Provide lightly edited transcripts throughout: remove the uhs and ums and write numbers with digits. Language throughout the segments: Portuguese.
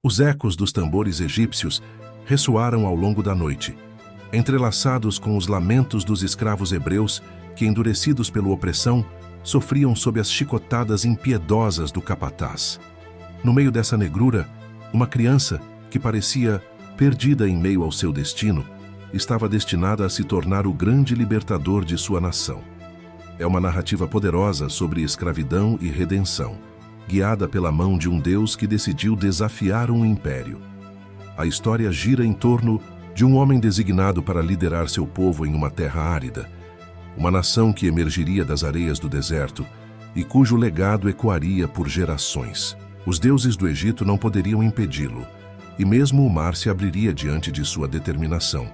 Os ecos dos tambores egípcios ressoaram ao longo da noite, entrelaçados com os lamentos dos escravos hebreus que, endurecidos pela opressão, sofriam sob as chicotadas impiedosas do capataz. No meio dessa negrura, uma criança, que parecia perdida em meio ao seu destino, estava destinada a se tornar o grande libertador de sua nação. É uma narrativa poderosa sobre escravidão e redenção, guiada pela mão de um Deus que decidiu desafiar um império. A história gira em torno de um homem designado para liderar seu povo em uma terra árida, uma nação que emergiria das areias do deserto e cujo legado ecoaria por gerações. Os deuses do Egito não poderiam impedi-lo, e mesmo o mar se abriria diante de sua determinação.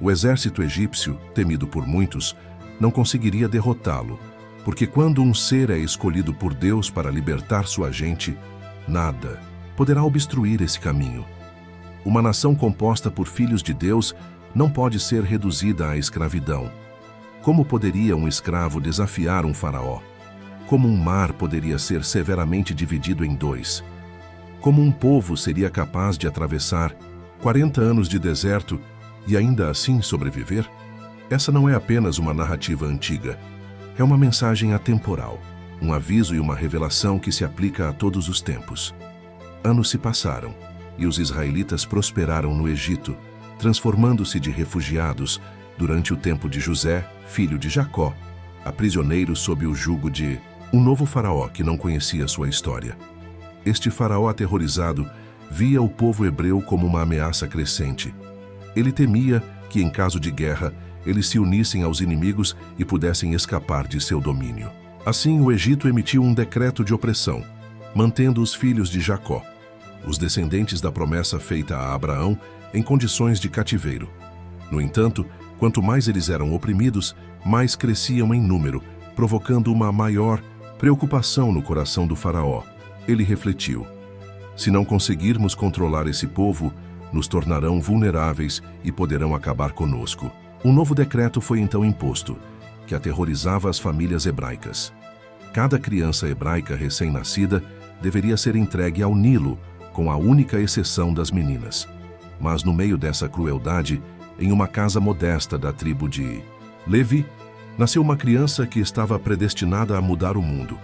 O exército egípcio, temido por muitos, não conseguiria derrotá-lo, porque quando um ser é escolhido por Deus para libertar sua gente, nada poderá obstruir esse caminho. Uma nação composta por filhos de Deus não pode ser reduzida à escravidão. Como poderia um escravo desafiar um faraó? Como um mar poderia ser severamente dividido em dois? Como um povo seria capaz de atravessar 40 anos de deserto e ainda assim sobreviver? Essa não é apenas uma narrativa antiga. É uma mensagem atemporal, um aviso e uma revelação que se aplica a todos os tempos. Anos se passaram, e os israelitas prosperaram no Egito, transformando-se de refugiados durante o tempo de José, filho de Jacó, a prisioneiro sob o jugo de um novo faraó que não conhecia sua história. Este faraó aterrorizado via o povo hebreu como uma ameaça crescente. Ele temia que, em caso de guerra, eles se unissem aos inimigos e pudessem escapar de seu domínio. Assim, o Egito emitiu um decreto de opressão, mantendo os filhos de Jacó, os descendentes da promessa feita a Abraão, em condições de cativeiro. No entanto, quanto mais eles eram oprimidos, mais cresciam em número, provocando uma maior preocupação no coração do faraó. Ele refletiu: se não conseguirmos controlar esse povo, nos tornarão vulneráveis e poderão acabar conosco. Um novo decreto foi então imposto, que aterrorizava as famílias hebraicas. Cada criança hebraica recém-nascida deveria ser entregue ao Nilo, com a única exceção das meninas. Mas no meio dessa crueldade, em uma casa modesta da tribo de Levi, nasceu uma criança que estava predestinada a mudar o mundo.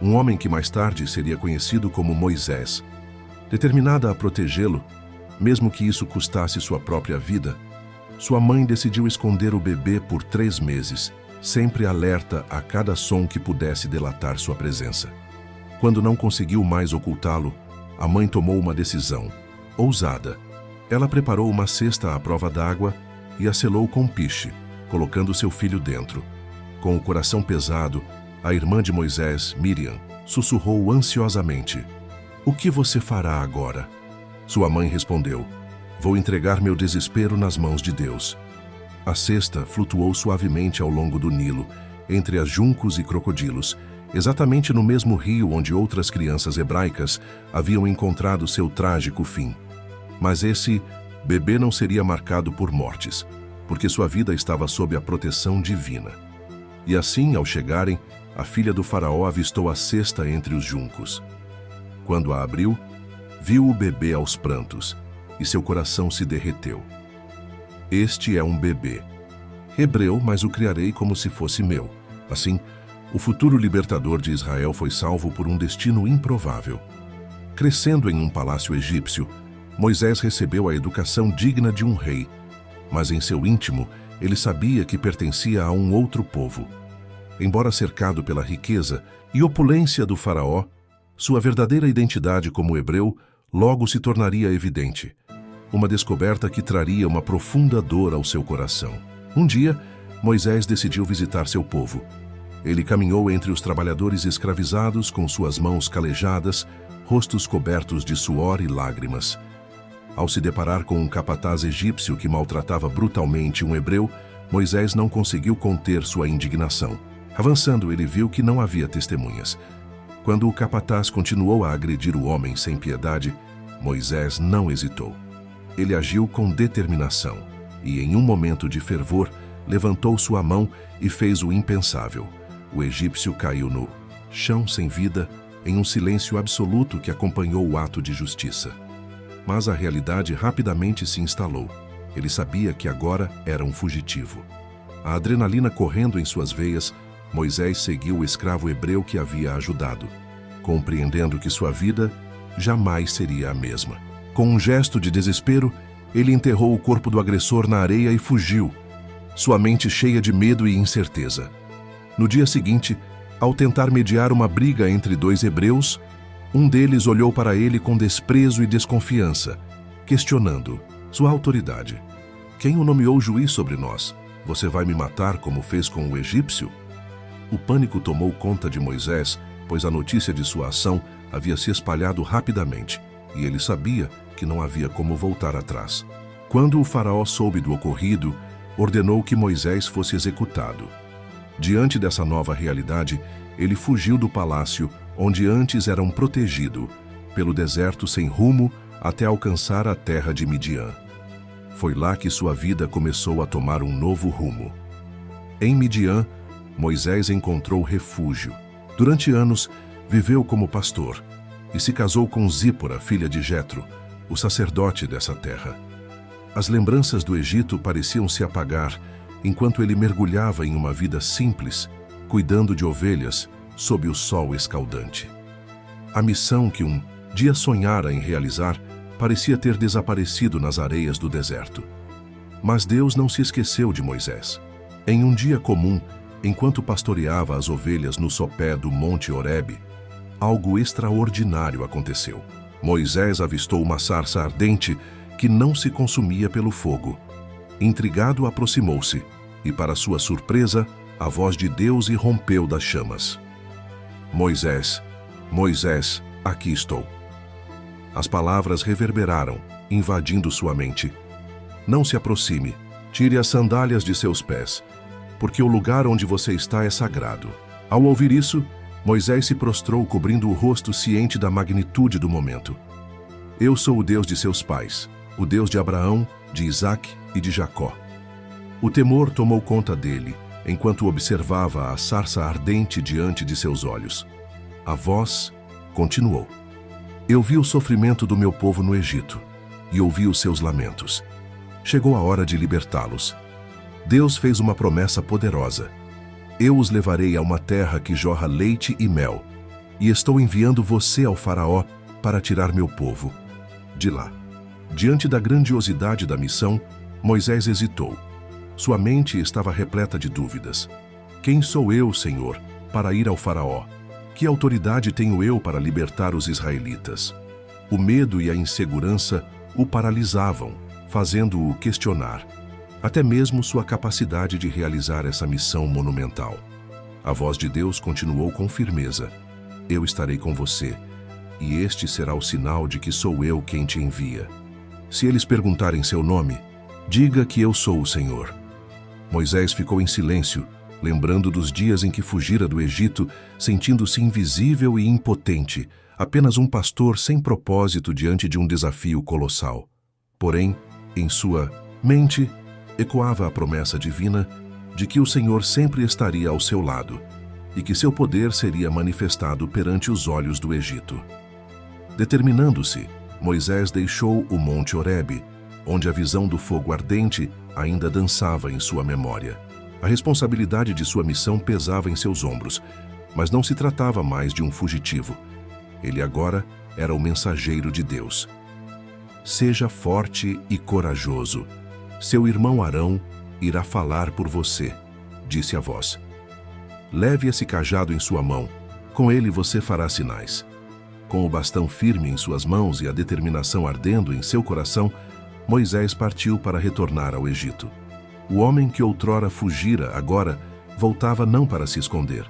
Um homem que mais tarde seria conhecido como Moisés. Determinada a protegê-lo, mesmo que isso custasse sua própria vida, sua mãe decidiu esconder o bebê por 3 meses, sempre alerta a cada som que pudesse delatar sua presença. Quando não conseguiu mais ocultá-lo, a mãe tomou uma decisão ousada. Ela preparou uma cesta à prova d'água e a selou com piche, colocando seu filho dentro. Com o coração pesado, a irmã de Moisés, Miriam, sussurrou ansiosamente: "O que você fará agora?" Sua mãe respondeu: "Vou entregar meu desespero nas mãos de Deus." A cesta flutuou suavemente ao longo do Nilo, entre as juncos e crocodilos, exatamente no mesmo rio onde outras crianças hebraicas haviam encontrado seu trágico fim. Mas esse bebê não seria marcado por mortes, porque sua vida estava sob a proteção divina. E assim, ao chegarem, a filha do faraó avistou a cesta entre os juncos. Quando a abriu, viu o bebê aos prantos, e seu coração se derreteu. "Este é um bebê hebreu, mas o criarei como se fosse meu." Assim, o futuro libertador de Israel foi salvo por um destino improvável. Crescendo em um palácio egípcio, Moisés recebeu a educação digna de um rei, mas em seu íntimo ele sabia que pertencia a um outro povo. Embora cercado pela riqueza e opulência do faraó, sua verdadeira identidade como hebreu logo se tornaria evidente. Uma descoberta que traria uma profunda dor ao seu coração. Um dia, Moisés decidiu visitar seu povo. Ele caminhou entre os trabalhadores escravizados com suas mãos calejadas, rostos cobertos de suor e lágrimas. Ao se deparar com um capataz egípcio que maltratava brutalmente um hebreu, Moisés não conseguiu conter sua indignação. Avançando, ele viu que não havia testemunhas. Quando o capataz continuou a agredir o homem sem piedade, Moisés não hesitou. Ele agiu com determinação e, em um momento de fervor, levantou sua mão e fez o impensável. O egípcio caiu no chão sem vida, em um silêncio absoluto que acompanhou o ato de justiça. Mas a realidade rapidamente se instalou. Ele sabia que agora era um fugitivo. A adrenalina correndo em suas veias, Moisés seguiu o escravo hebreu que havia ajudado, compreendendo que sua vida jamais seria a mesma. Com um gesto de desespero, ele enterrou o corpo do agressor na areia e fugiu, sua mente cheia de medo e incerteza. No dia seguinte, ao tentar mediar uma briga entre dois hebreus, um deles olhou para ele com desprezo e desconfiança, questionando sua autoridade. Quem o nomeou juiz sobre nós? Você vai me matar como fez com o egípcio? O pânico tomou conta de Moisés, pois a notícia de sua ação havia se espalhado rapidamente, e ele sabia que não havia como voltar atrás. Quando o faraó soube do ocorrido, ordenou que Moisés fosse executado. Diante dessa nova realidade, ele fugiu do palácio, onde antes era um protegido, pelo deserto sem rumo até alcançar a terra de Midian. Foi lá que sua vida começou a tomar um novo rumo. Em Midian, Moisés encontrou refúgio. Durante anos, viveu como pastor e se casou com Zípora, filha de Jetro, o sacerdote dessa terra. As lembranças do Egito pareciam se apagar enquanto ele mergulhava em uma vida simples, cuidando de ovelhas sob o sol escaldante. A missão que um dia sonhara em realizar parecia ter desaparecido nas areias do deserto. Mas Deus não se esqueceu de Moisés. Em um dia comum, enquanto pastoreava as ovelhas no sopé do Monte Horebe, algo extraordinário aconteceu. Moisés avistou uma sarça ardente que não se consumia pelo fogo. Intrigado, aproximou-se, e para sua surpresa, a voz de Deus irrompeu das chamas. Moisés, Moisés, aqui estou. As palavras reverberaram, invadindo sua mente. Não se aproxime, tire as sandálias de seus pés, porque o lugar onde você está é sagrado. Ao ouvir isso, Moisés se prostrou, cobrindo o rosto, ciente da magnitude do momento. Eu sou o Deus de seus pais, o Deus de Abraão, de Isaque e de Jacó. O temor tomou conta dele, enquanto observava a sarça ardente diante de seus olhos. A voz continuou. Eu vi o sofrimento do meu povo no Egito, e ouvi os seus lamentos. Chegou a hora de libertá-los. Deus fez uma promessa poderosa. Eu os levarei a uma terra que jorra leite e mel, e estou enviando você ao faraó para tirar meu povo de lá. Diante da grandiosidade da missão, Moisés hesitou. Sua mente estava repleta de dúvidas. Quem sou eu, Senhor, para ir ao faraó? Que autoridade tenho eu para libertar os israelitas? O medo e a insegurança o paralisavam, fazendo-o questionar até mesmo sua capacidade de realizar essa missão monumental. A voz de Deus continuou com firmeza. Eu estarei com você, e este será o sinal de que sou eu quem te envia. Se eles perguntarem seu nome, diga que eu sou o Senhor. Moisés ficou em silêncio, lembrando dos dias em que fugira do Egito, sentindo-se invisível e impotente, apenas um pastor sem propósito diante de um desafio colossal. Porém, em sua mente, ecoava a promessa divina de que o Senhor sempre estaria ao seu lado e que seu poder seria manifestado perante os olhos do Egito. Determinando-se, Moisés deixou o Monte Horebe, onde a visão do fogo ardente ainda dançava em sua memória. A responsabilidade de sua missão pesava em seus ombros, mas não se tratava mais de um fugitivo. Ele agora era o mensageiro de Deus. Seja forte e corajoso. Seu irmão Arão irá falar por você, disse a voz. Leve esse cajado em sua mão, com ele você fará sinais. Com o bastão firme em suas mãos e a determinação ardendo em seu coração, Moisés partiu para retornar ao Egito. O homem que outrora fugira agora voltava não para se esconder,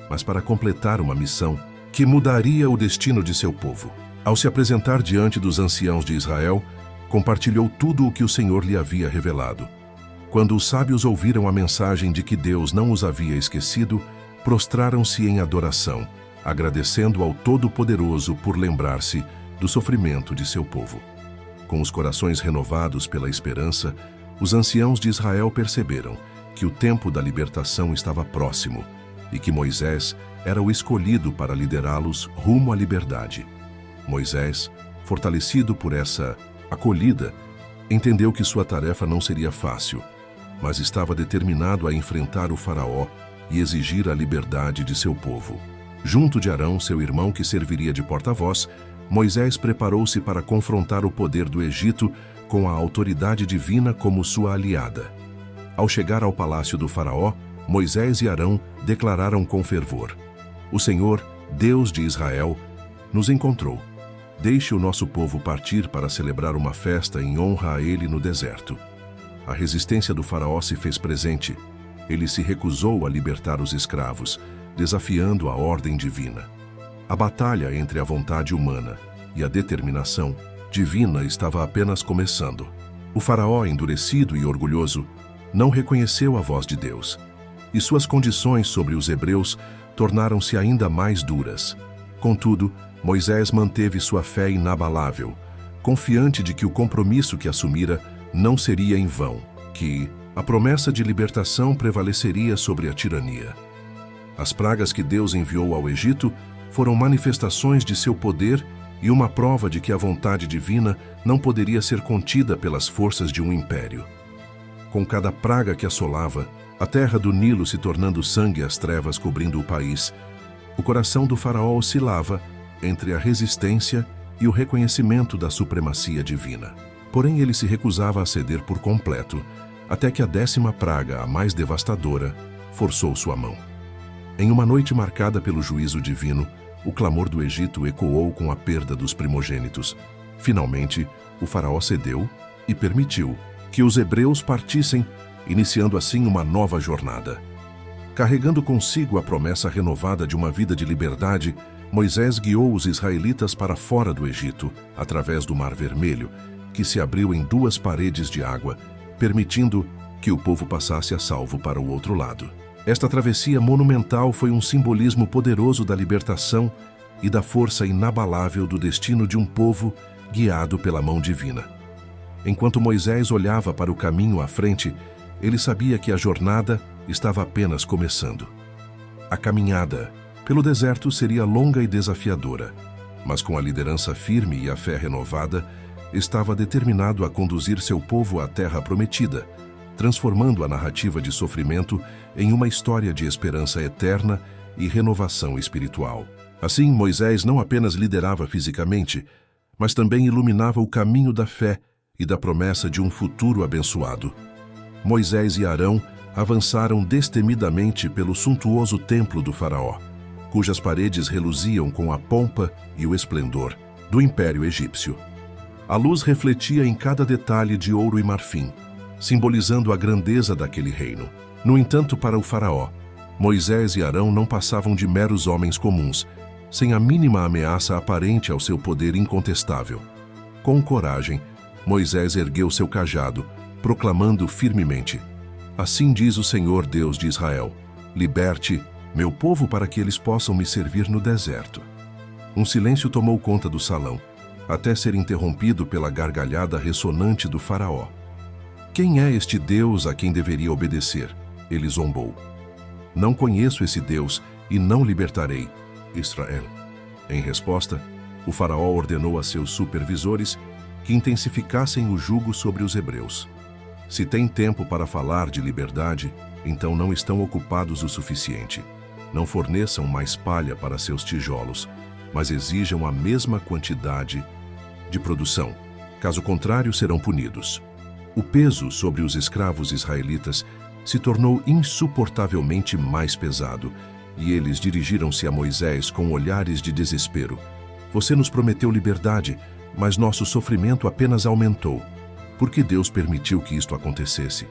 mas para completar uma missão que mudaria o destino de seu povo. Ao se apresentar diante dos anciãos de Israel, compartilhou tudo o que o Senhor lhe havia revelado. Quando os sábios ouviram a mensagem de que Deus não os havia esquecido, prostraram-se em adoração, agradecendo ao Todo-Poderoso por lembrar-se do sofrimento de seu povo. Com os corações renovados pela esperança, os anciãos de Israel perceberam que o tempo da libertação estava próximo e que Moisés era o escolhido para liderá-los rumo à liberdade. Moisés Fortalecido por essa acolhida, entendeu que sua tarefa não seria fácil, mas estava determinado a enfrentar o faraó e exigir a liberdade de seu povo. Junto de Arão, seu irmão que serviria de porta-voz, Moisés preparou-se para confrontar o poder do Egito com a autoridade divina como sua aliada. Ao chegar ao palácio do faraó, Moisés e Arão declararam com fervor: "O Senhor, Deus de Israel, nos encontrou. Deixe o nosso povo partir para celebrar uma festa em honra a ele no deserto." A resistência do faraó se fez presente. Ele se recusou a libertar os escravos, desafiando a ordem divina. A batalha entre a vontade humana e a determinação divina estava apenas começando. O faraó, endurecido e orgulhoso, não reconheceu a voz de Deus, e suas condições sobre os hebreus tornaram-se ainda mais duras. Contudo, Moisés manteve sua fé inabalável, confiante de que o compromisso que assumira não seria em vão, que a promessa de libertação prevaleceria sobre a tirania. As pragas que Deus enviou ao Egito foram manifestações de seu poder e uma prova de que a vontade divina não poderia ser contida pelas forças de um império. Com cada praga que assolava, a terra do Nilo se tornando sangue e as trevas cobrindo o país, o coração do faraó oscilava entre a resistência e o reconhecimento da supremacia divina. Porém, ele se recusava a ceder por completo, até que a 10ª praga, a mais devastadora, forçou sua mão. Em uma noite marcada pelo juízo divino, o clamor do Egito ecoou com a perda dos primogênitos. Finalmente, o faraó cedeu e permitiu que os hebreus partissem, iniciando assim uma nova jornada. Carregando consigo a promessa renovada de uma vida de liberdade, Moisés guiou os israelitas para fora do Egito, através do Mar Vermelho, que se abriu em 2 paredes de água, permitindo que o povo passasse a salvo para o outro lado. Esta travessia monumental foi um simbolismo poderoso da libertação e da força inabalável do destino de um povo guiado pela mão divina. Enquanto Moisés olhava para o caminho à frente, ele sabia que a jornada estava apenas começando. A caminhada pelo deserto seria longa e desafiadora, mas com a liderança firme e a fé renovada, estava determinado a conduzir seu povo à terra prometida, transformando a narrativa de sofrimento em uma história de esperança eterna e renovação espiritual. Assim, Moisés não apenas liderava fisicamente, mas também iluminava o caminho da fé e da promessa de um futuro abençoado. Moisés e Arão avançaram destemidamente pelo suntuoso templo do faraó, cujas paredes reluziam com a pompa e o esplendor do Império Egípcio. A luz refletia em cada detalhe de ouro e marfim, simbolizando a grandeza daquele reino. No entanto, para o faraó, Moisés e Arão não passavam de meros homens comuns, sem a mínima ameaça aparente ao seu poder incontestável. Com coragem, Moisés ergueu seu cajado, proclamando firmemente: "Assim diz o Senhor Deus de Israel: liberte meu povo para que eles possam me servir no deserto." Um silêncio tomou conta do salão, até ser interrompido pela gargalhada ressonante do faraó. "Quem é este Deus a quem deveria obedecer?" ele zombou. "Não conheço esse Deus e não libertarei Israel." Em resposta, o faraó ordenou a seus supervisores que intensificassem o jugo sobre os hebreus. Se tem tempo para falar de liberdade, então não estão ocupados o suficiente. Não forneçam mais palha para seus tijolos, mas exijam a mesma quantidade de produção. Caso contrário, serão punidos. O peso sobre os escravos israelitas se tornou insuportavelmente mais pesado, e eles dirigiram-se a Moisés com olhares de desespero. "Você nos prometeu liberdade, mas nosso sofrimento apenas aumentou. Por que Deus permitiu que isto acontecesse?"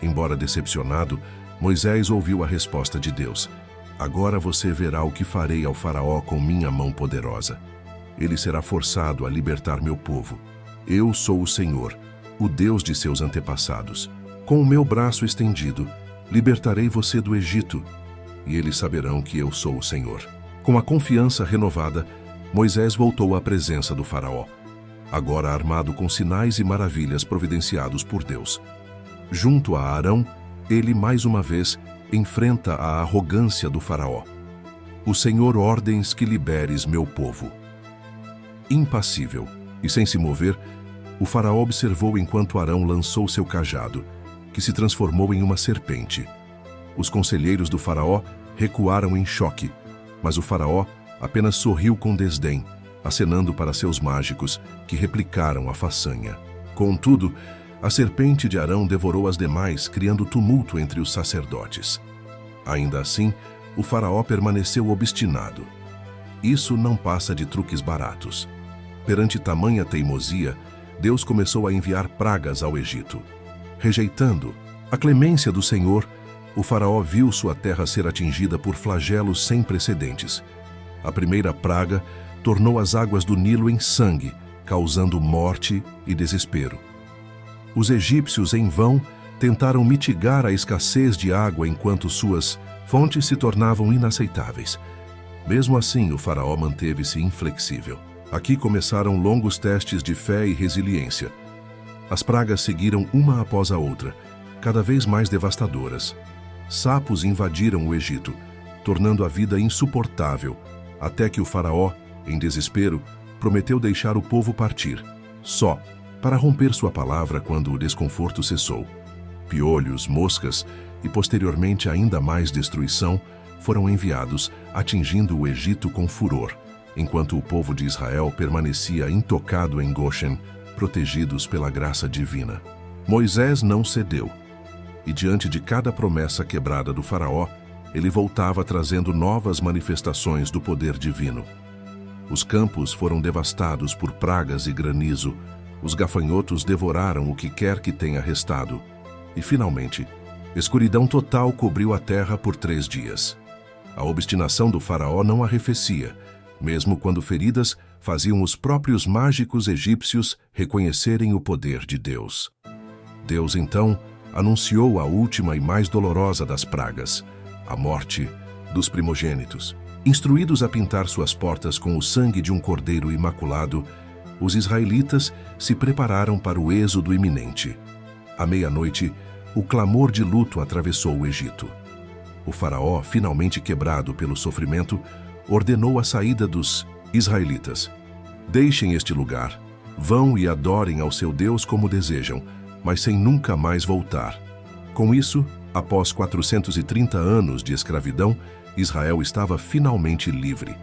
Embora decepcionado, Moisés ouviu a resposta de Deus: "Agora você verá o que farei ao faraó com minha mão poderosa. Ele será forçado a libertar meu povo. Eu sou o Senhor, o Deus de seus antepassados. Com o meu braço estendido, libertarei você do Egito, e eles saberão que eu sou o Senhor." Com a confiança renovada, Moisés voltou à presença do faraó, agora armado com sinais e maravilhas providenciados por Deus. Junto a Arão, ele mais uma vez enfrenta a arrogância do faraó. "O Senhor ordens que liberes meu povo." Impassível, E sem se mover, o faraó observou enquanto Arão lançou seu cajado, que se transformou em uma serpente. Os conselheiros do faraó recuaram em choque, mas o faraó apenas sorriu com desdém, acenando para seus mágicos, que replicaram a façanha. Contudo, a serpente de Arão devorou as demais, criando tumulto entre os sacerdotes. Ainda assim, o faraó permaneceu obstinado. Isso não passa de truques baratos. Perante tamanha teimosia, Deus começou a enviar pragas ao Egito. Rejeitando a clemência do Senhor, o faraó viu sua terra ser atingida por flagelos sem precedentes. A primeira praga tornou as águas do Nilo em sangue, causando morte e desespero. Os egípcios, em vão, tentaram mitigar a escassez de água enquanto suas fontes se tornavam inaceitáveis. Mesmo assim, o faraó manteve-se inflexível. Aqui começaram longos testes de fé e resiliência. As pragas seguiram uma após a outra, cada vez mais devastadoras. Sapos invadiram o Egito, tornando a vida insuportável, até que o faraó, em desespero, prometeu deixar o povo partir, só para romper sua palavra quando o desconforto cessou. Piolhos, moscas e, posteriormente, ainda mais destruição foram enviados, atingindo o Egito com furor, enquanto o povo de Israel permanecia intocado em Goshen, protegidos pela graça divina. Moisés não cedeu, e diante de cada promessa quebrada do faraó, ele voltava trazendo novas manifestações do poder divino. Os campos foram devastados por pragas e granizo, os gafanhotos devoraram o que quer que tenha restado, e, finalmente, escuridão total cobriu a terra por 3 dias. A obstinação do faraó não arrefecia, mesmo quando feridas faziam os próprios mágicos egípcios reconhecerem o poder de Deus. Deus, então, anunciou a última e mais dolorosa das pragas, a morte dos primogênitos. Instruídos a pintar suas portas com o sangue de um cordeiro imaculado, os israelitas se prepararam para o êxodo iminente. À meia-noite, o clamor de luto atravessou o Egito. O faraó, finalmente quebrado pelo sofrimento, ordenou a saída dos israelitas. Deixem este lugar, vão e adorem ao seu Deus como desejam, mas sem nunca mais voltar. Com isso, após 430 anos de escravidão, Israel estava finalmente livre.